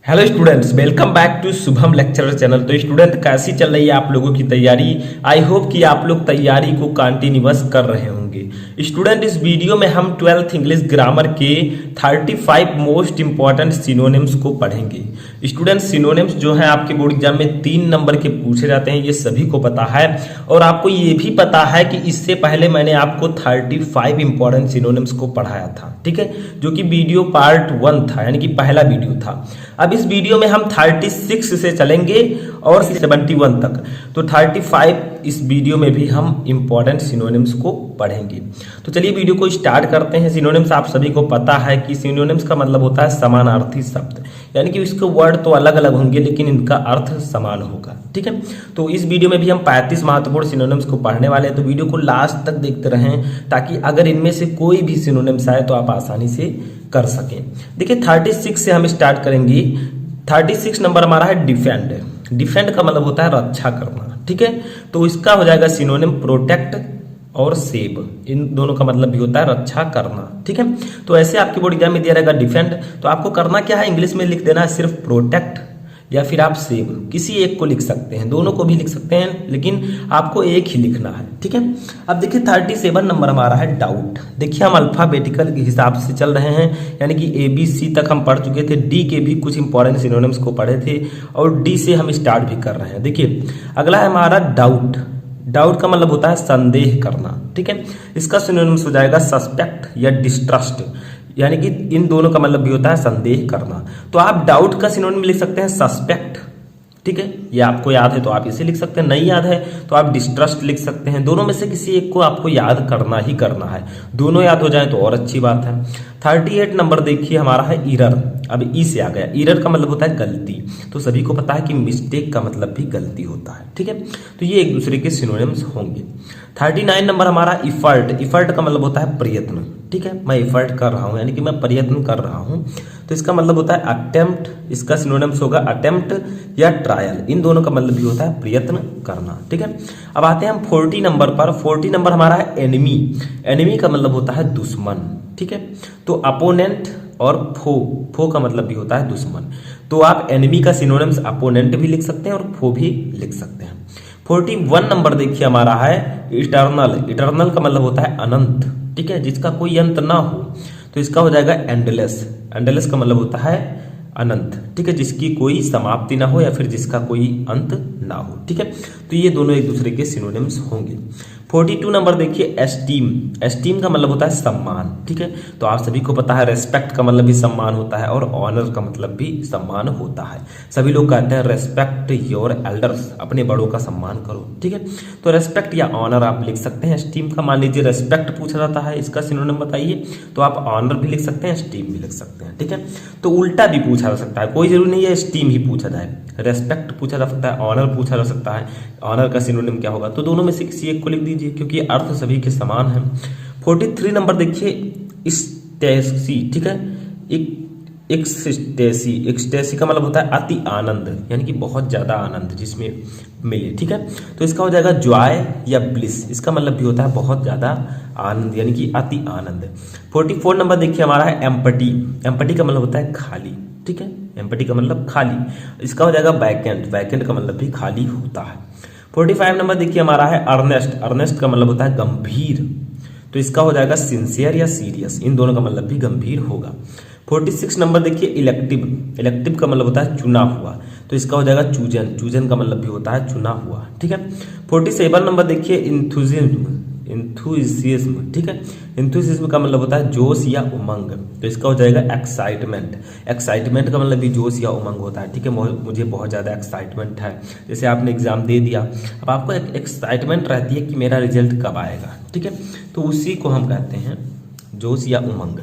Hello students, welcome back to Shubham lecturer channel. तो student, कैसी चल रही है आप लोगों की तैयारी? आई होप कि आप लोग तैयारी को कंटिन्यूअस कर रहे होंगे। स्टूडेंट, इस वीडियो में हम 12th इंग्लिश ग्रामर के 35 मोस्ट इंपॉर्टेंट सिनोनिम्स को पढ़ेंगे। स्टूडेंट, सिनोनिम्स जो है आपके बोर्ड एग्जाम में 3 नंबर के पूछे जाते हैं, ये सभी को पता है। और आपको ये भी पता है कि इससे पहले मैंने आपको 35 इंपॉर्टेंट सिनोनिम्स को पढ़ाया था, ठीक है, जो कि वीडियो पार्ट 1 था, यानी कि पहला वीडियो था। अब इस वीडियो में हम 36 से चलेंगे और 71 तक। तो 35 इस वीडियो में भी हम इंपॉर्टेंट सिनोनिम्स को पढ़ेंगे। तो चलिए वीडियो को स्टार्ट करते हैं। सिनोनिम्स आप सभी को पता है कि सिनोनिम्स का मतलब होता है समानार्थी शब्द, यानी कि इसके वर्ड तो अलग अलग होंगे लेकिन इनका अर्थ समान होगा, ठीक है। तो इस वीडियो में भी हम 35 महत्वपूर्ण सिनोनिम्स को पढ़ने वाले हैं। तो वीडियो को लास्ट तक देखते रहें ताकि अगर इनमें से कोई भी सिनोनिम्स आए तो आप आसानी से कर सकें। देखिए 36 से हम स्टार्ट करेंगे। 36 नंबर हमारा है डिफेंड। डिफेंड का मतलब होता है रक्षा करना, ठीक है। तो इसका हो जाएगा सिनोनिम प्रोटेक्ट और सेव। इन दोनों का मतलब भी होता है रक्षा करना, ठीक है। तो ऐसे आपके बोर्ड एग्जाम में दिया रहेगा डिफेंड। तो आपको करना क्या है, इंग्लिश में लिख देना है सिर्फ प्रोटेक्ट या फिर आप सेव, किसी एक को लिख सकते हैं, दोनों को भी लिख सकते हैं, लेकिन आपको एक ही लिखना है, ठीक है। अब देखिए 37 नंबर हमारा है डाउट। देखिए हम अल्फाबेटिकल के हिसाब से चल रहे हैं, यानी कि ABC तक हम पढ़ चुके थे। डी के भी कुछ इंपॉर्टेंट सिनोनिम्स को पढ़े थे और डी से हम स्टार्ट भी कर रहे हैं। देखिए अगला है हमारा डाउट। डाउट का मतलब होता है संदेह करना, ठीक है। इसका सिनोनिम्स हो जाएगा सस्पेक्ट या डिस्ट्रस्ट, यानी कि इन दोनों का मतलब भी होता है संदेह करना। तो आप डाउट का सिनोनिम लिख सकते हैं सस्पेक्ट, ठीक है। ये आपको याद है तो आप इसे लिख सकते हैं, नहीं याद है तो आप डिस्ट्रस्ट लिख सकते हैं। दोनों में से किसी एक को आपको याद करना ही करना है। दोनों याद हो जाए तो और अच्छी बात है। 38 नंबर देखिए हमारा है इरर। अब ई से आ गया। इरर का मतलब होता है गलती। तो सभी को पता है कि मिस्टेक का मतलब भी गलती होता है, ठीक है। तो ये एक दूसरे के सिनोनिम्स होंगे। 39 नंबर हमारा इफर्ट। इफर्ट का मतलब होता है प्रयत्न, ठीक है। मैं इफर्ट कर रहा हूं, यानी कि मैं प्रयत्न कर रहा हूं। तो इसका मतलब होता है अटेम्प्ट। इसका सिनोनिम्स होगा अटेम्प्ट या ट्रायल। इन दोनों का मतलब भी होता है प्रयत्न करना, ठीक है। अब आते हैं हम 40 नंबर पर। 40 नंबर हमारा है एनिमी। एनिमी का मतलब होता है दुश्मन, ठीक है। तो अपोनेंट और फो, फो का मतलब भी होता है दुश्मन। तो आप एनिमी का सिनोनिम्स अपोनेंट भी लिख सकते हैं और फो भी लिख सकते हैं। 41 नंबर देखिए हमारा है इटर्नल। इटर्नल का मतलब होता है अनंत, ठीक है, जिसका कोई अंत ना हो। तो इसका हो जाएगा एंडलेस। एंडलेस का मतलब होता है अनंत, ठीक है, जिसकी कोई समाप्ति ना हो या फिर जिसका कोई अंत ना हो, ठीक है। तो ये दोनों एक दूसरे के सिनोनिम्स होंगे। 42 नंबर देखिए एस्टीम। एस्टीम का मतलब होता है सम्मान, ठीक है। तो आप सभी को पता है रेस्पेक्ट का मतलब भी सम्मान होता है और ऑनर का मतलब भी सम्मान होता है। सभी लोग कहते हैं रेस्पेक्ट योर एल्डर्स, अपने बड़ों का सम्मान करो, ठीक है। तो रेस्पेक्ट या ऑनर आप लिख सकते हैं। एस्टीम का मान लीजिए रेस्पेक्ट पूछा जाता है, इसका सिनोनिम बताइए, तो आप ऑनर भी लिख सकते हैं, एस्टीम भी लिख सकते हैं, ठीक है। तो उल्टा भी पूछा जा सकता है, कोई जरूरी नहीं है एस्टीम ही पूछा जाए। रेस्पेक्ट पूछा जा सकता है, ऑनर पूछा जा सकता है। ऑनर का सिनोनिम क्या होगा? तो दोनों में से किसी एक को लिख दीजिए क्योंकि अर्थ सभी के समान है। 43 नंबर देखिए एक्सटेसी, ठीक है। एक्सटेसी। एक्सटेसी का मतलब होता है अति आनंद, यानी कि बहुत ज्यादा आनंद जिसमें मिले, ठीक है। तो इसका हो जाएगा जॉय या ब्लिस। इसका मतलब भी होता है बहुत ज्यादा आनंद, यानी कि अति आनंद। 44 नंबर देखिए हमारा है एम्पटी। एम्पटी का मतलब होता है खाली, ठीक है। एम्पटी का मतलब खाली। इसका हो जाएगा वैकेंट। वैकेंट का मतलब भी खाली होता है। 45 नंबर देखिए हमारा है अर्नेस्ट। अर्नेस्ट का मतलब होता है गंभीर। तो इसका हो जाएगा सिंसियर या सीरियस। इन दोनों का मतलब भी गंभीर होगा। 46 नंबर देखिए इलेक्टिव। इलेक्टिव का मतलब होता है चुना हुआ। तो इसका हो जाएगा चूजन। चूजन का मतलब भी होता है चुना हुआ, ठीक है। 47 नंबर देखिए इंथुजिज्म। इंथुजिज्म, ठीक है। इंथुजिज्म का मतलब होता है जोश या उमंग। तो इसका हो जाएगा एक्साइटमेंट। एक्साइटमेंट का मतलब भी जोश या उमंग होता है, ठीक है। मुझे बहुत ज्यादा एक्साइटमेंट है। जैसे आपने एग्जाम दे दिया, अब आपको एक एक्साइटमेंट रहती है कि मेरा रिजल्ट कब आएगा, ठीक है। तो उसी को हम कहते हैं जोश या उमंग।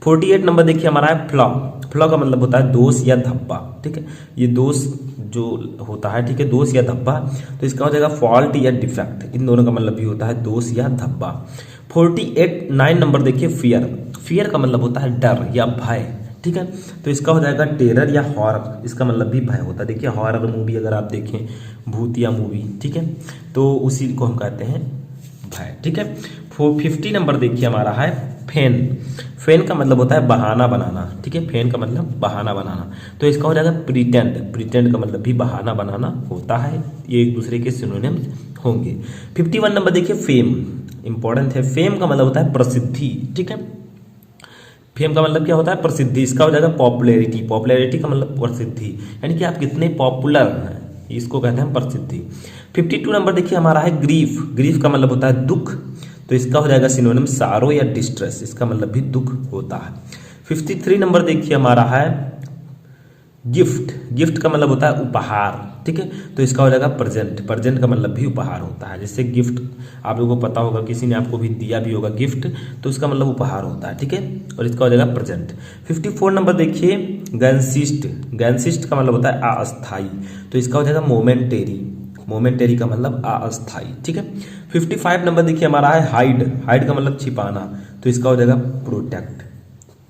48 नंबर देखिए हमारा है फ्लॉ। फ्लॉ का मतलब होता है दोष या धब्बा, ठीक है। ये दोष जो होता है, ठीक है, दोष या धब्बा। तो इसका हो जाएगा फॉल्ट या डिफेक्ट। इन दोनों का मतलब भी होता है दोष या धब्बा। 9 नंबर देखिए फियर। फियर का मतलब होता है डर या भय, ठीक है। तो इसका हो जाएगा टेरर या हॉरर। इसका मतलब भी भय होता है। देखिए हॉरर मूवी अगर आप देखें, भूतिया मूवी, ठीक है, तो उसी को हम कहते हैं भय, ठीक है। 50 नंबर देखिए हमारा है फेन। फेन का मतलब होता है बहाना बनाना, ठीक है, फेन का मतलब बहाना बनाना। तो इसका हो जाएगा प्रिटेंड। प्रिटेंड का मतलब भी बहाना बनाना होता है। ये एक दूसरे के सिनोनिम्स होंगे। 51 नंबर देखिए, फेम इंपॉर्टेंट है। फेम का मतलब होता है प्रसिद्धि, ठीक है। फेम का मतलब क्या होता है? प्रसिद्धि। इसका हो जाएगा पॉपुलैरिटी। पॉपुलैरिटी का मतलब प्रसिद्धि, यानी कि आप कितने पॉपुलर हैं, इसको कहते हैं प्रसिद्धि। 52 नंबर देखिए हमारा है ग्रीफ। ग्रीफ का मतलब होता है दुख। तो इसका हो जाएगा सिनोनिम सारो या डिस्ट्रेस। इसका मतलब भी दुख होता है। 53 नंबर देखिए हमारा है गिफ्ट। गिफ्ट का मतलब होता है उपहार, ठीक है। तो इसका हो जाएगा प्रेजेंट। प्रेजेंट का मतलब भी उपहार होता है। जैसे गिफ्ट आप लोगों को पता होगा, किसी ने आपको भी दिया भी होगा गिफ्ट, तो इसका मतलब उपहार होता है, ठीक है। और इसका हो जाएगा प्रेजेंट। 54 नंबर देखिए गैंसिस्ट। गैंसिस्ट का मतलब होता है अस्थाई। तो इसका हो जाएगा मोमेंटेरी। मोमेंटेरी का मतलब अस्थाई, ठीक है। 55 नंबर देखिए हमारा है हाइड। हाइड का मतलब छिपाना। तो इसका हो जाएगा प्रोटेक्ट।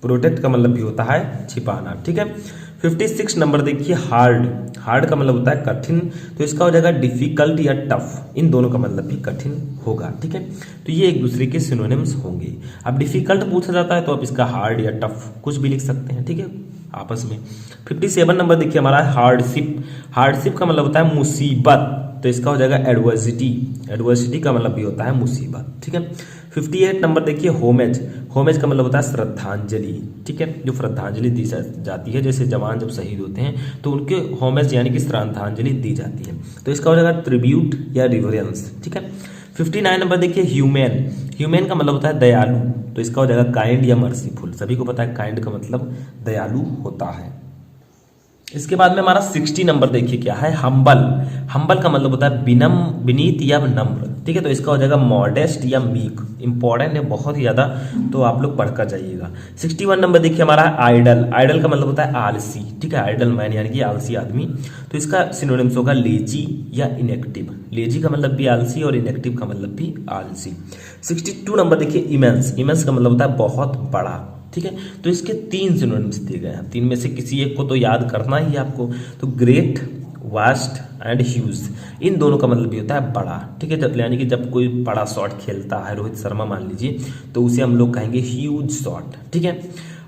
प्रोटेक्ट का मतलब भी होता है छिपाना, ठीक है। 56 नंबर देखिए हार्ड। हार्ड का मतलब होता है कठिन। तो इसका हो जाएगा डिफिकल्ट या टफ। इन दोनों का मतलब भी कठिन होगा, ठीक है। तो ये एक दूसरे के सिनोनिम्स होंगे। अब डिफिकल्ट पूछा जाता है तो आप इसका हार्ड या टफ कुछ भी लिख सकते हैं, ठीक है, आपस में। 57 नंबर देखिए हमारा है हार्डशिप। हार्डशिप का मतलब होता है मुसीबत। तो इसका हो जाएगा एडवर्सिटी। एडवर्सिटी का मतलब भी होता है मुसीबत, ठीक है। 58 नंबर देखिए होमेज। होमेज का मतलब होता है श्रद्धांजलि, ठीक है, जो श्रद्धांजलि दी जाती है। जैसे जवान जब शहीद होते हैं तो उनके होमेज यानी कि श्रद्धांजलि दी जाती है। तो इसका हो जाएगा ट्रिब्यूट या रिवरेंस, ठीक है। 59 नंबर देखिए ह्यूमैन। ह्यूमैन का मतलब होता है दयालु। तो इसका हो जाएगा काइंड या मर्सीफुल। सभी को पता है काइंड का मतलब दयालु होता है। इसके बाद में हमारा 60 नंबर देखिए क्या है, हम्बल। हम्बल का मतलब होता है विनम्र, विनीत या नम्र, ठीक है। तो इसका हो जाएगा मॉडेस्ट या मीक। इंपॉर्टेंट है बहुत ही ज्यादा, तो आप लोग पढ़कर जाइएगा। 61 नंबर देखिए हमारा है आइडल। आइडल का मतलब होता है आलसी, ठीक है, आइडल मैन यानी कि आलसी आदमी। तो इसका सिनोनिम्स होगा लेजी या इनएक्टिव। लेजी का मतलब भी आलसी और इनएक्टिव का मतलब भी आलसी। 62 नंबर देखिए इमेंस। इमेंस का मतलब होता है बहुत बड़ा, ठीक है। तो इसके 3 सिनोनिम्स दिए गए हैं। 3 में से किसी एक को तो याद करना ही है आपको। तो ग्रेट, वास्ट एंड ह्यूज, इन दोनों का मतलब भी होता है बड़ा, ठीक है। जब यानी कि जब कोई बड़ा शॉट खेलता है, रोहित शर्मा मान लीजिए, तो उसे हम लोग कहेंगे ह्यूज शॉट, ठीक है।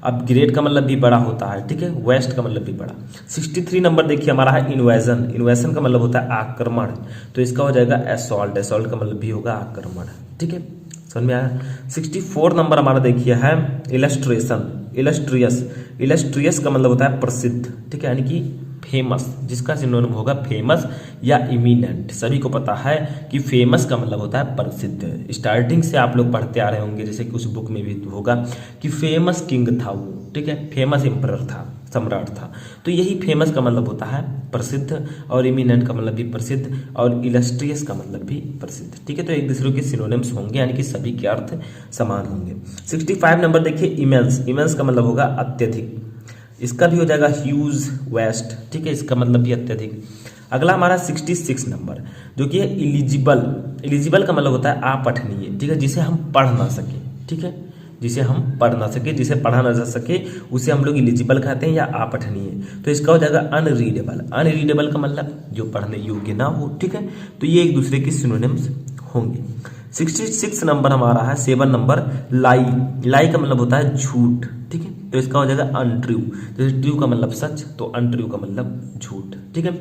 अब ग्रेट का मतलब भी बड़ा होता है, ठीक है, वेस्ट का मतलब भी बड़ा। 63 नंबर देखिए हमारा है इन्वेजन। इन्वेजन का मतलब होता है आक्रमण। तो इसका हो जाएगा असॉल्ट। असॉल्ट का मतलब भी होगा आक्रमण, ठीक है, समझ में आया। 64 नंबर हमारा देखिए है इलस्ट्रेशन। इलस्ट्रियस। इलस्ट्रियस का मतलब होता है प्रसिद्ध, ठीक है, यानी कि फेमस, जिसका सिनोनिम होगा फेमस या इमिनेंट। सभी को पता है कि फेमस का मतलब होता है प्रसिद्ध। स्टार्टिंग से आप लोग पढ़ते आ रहे होंगे, जैसे कि उस बुक में भी होगा कि फेमस किंग था वो, ठीक है, फेमस एम्परर था, सम्राट था। तो यही फेमस का मतलब होता है प्रसिद्ध, और इमिनेंट का मतलब भी प्रसिद्ध, और इलस्ट्रियस का मतलब भी प्रसिद्ध, ठीक है। तो एक दूसरे के सिनोनिम्स होंगे, यानी कि सभी के अर्थ समान होंगे। 65 नंबर देखिए इमेंस। इमेंस का मतलब होगा अत्यधिक। इसका भी हो जाएगा ह्यूज, वेस्ट, ठीक है, इसका मतलब भी अत्यधिक। अगला हमारा 66 नंबर जो कि है इलिजिबल। इलिजिबल का मतलब होता है अपठनीय, ठीक है, जिसे हम पढ़ ना सके, ठीक है, जिसे हम पढ़ ना सके, जिसे पढ़ा ना जा सके, उसे हम लोग इलिजिबल कहते हैं या अपठनीय। तो इसका हो जाएगा अनरीडेबल। अनरीडेबल का मतलब जो पढ़ने योग्य ना हो, ठीक है। तो ये एक दूसरे के सिनोनिम्स होंगे। 66 नंबर हमारा है 7 नंबर लाई। लाई का मतलब होता है झूठ, ठीक है। तो इसका हो जाएगा अनट्रू। जैसे ट्रू का मतलब सच, तो अनट्रू का मतलब झूठ, ठीक है।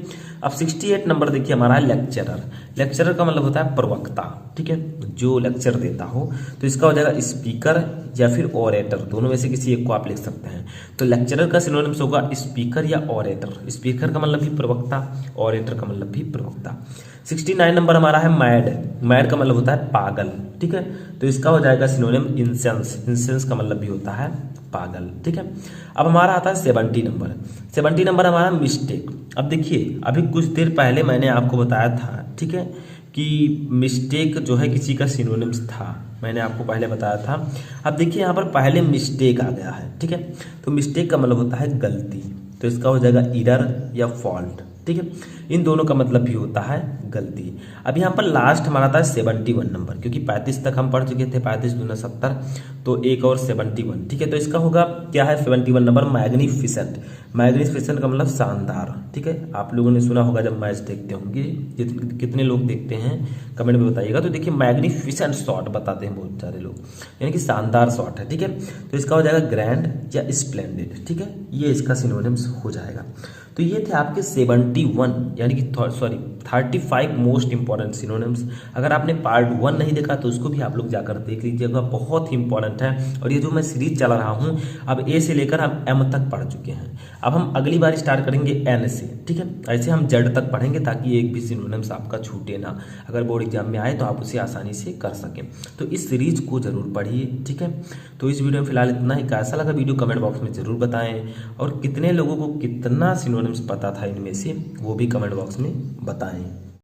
अब 68 नंबर देखिए हमारा है लेक्चरर। लेक्चरर का मतलब होता है प्रवक्ता, ठीक है, जो लेक्चर देता हो। तो इसका हो जाएगा स्पीकर या फिर ओरेटर, दोनों में से किसी एक को आप लिख सकते हैं। तो लेक्चरर का सिनोनिम्स होगा स्पीकर या ओरेटर। स्पीकर का मतलब भी प्रवक्ता, ओरेटर का मतलब भी प्रवक्ता। 69 नंबर हमारा है मैड। मैड का मतलब होता है पागल, ठीक है। तो इसका हो जाएगा सिनोनिम इंसेंस। इंसेंस का मतलब भी होता है पागल, ठीक है। अब हमारा आता है 70 नंबर। 70 नंबर हमारा मिस्टेक। अब देखिए अभी कुछ देर पहले मैंने आपको बताया था, ठीक है, कि मिस्टेक जो है किसी का सिनोनिम्स था, मैंने आपको पहले बताया था। अब देखिए यहाँ पर पहले मिस्टेक आ गया है, ठीक है। तो मिस्टेक का मतलब होता है गलती। तो इसका हो जाएगा इरर या फॉल्ट, ठीक है। इन दोनों का मतलब भी होता है गलती। अब यहाँ पर लास्ट हमारा था 71 नंबर, क्योंकि 35 तक हम पढ़ चुके थे, 35 दूना 70। तो एक और 71, ठीक है। तो इसका होगा क्या है 71 नंबर मैग्निफिसेंट। मैग्निफिसेंट का मतलब शानदार, ठीक है। आप लोगों ने सुना होगा जब मैच देखते होंगे, कितने लोग देखते हैं कमेंट में बताइएगा। तो देखिए मैग्निफिसेंट शॉट बताते हैं बहुत सारे लोग, यानी कि शानदार शॉट है, ठीक है। तो इसका हो जाएगा ग्रैंड या स्प्लेंडेड, ठीक है, ये इसका सिनोनिम्स हो जाएगा। तो ये थे आपके 71 यानी कि 35 मोस्ट इंपॉर्टेंट सिनोनिम्स। अगर आपने पार्ट 1 नहीं देखा तो उसको भी आप लोग जाकर देख लीजिएगा, बहुत ही इंपॉर्टेंट है। और ये जो मैं सीरीज चला रहा हूँ, अब ए से लेकर हम एम तक पढ़ चुके हैं। अब हम अगली बार स्टार्ट करेंगे एन से, ठीक है। ऐसे हम जेड तक पढ़ेंगे ताकि एक भी सिनोनिम्स आपका छूटे ना, अगर बोर्ड एग्जाम में आए तो आप उसे आसानी से कर सकें। तो इस सीरीज को जरूर पढ़िए, ठीक है। तो इस वीडियो में फिलहाल इतना ही। कैसा लगा वीडियो कमेंट बॉक्स में जरूर बताएं, और कितने लोगों को कितना सिनोनिम्स पता था इनमें से वो भी कमेंट बॉक्स में बताएं।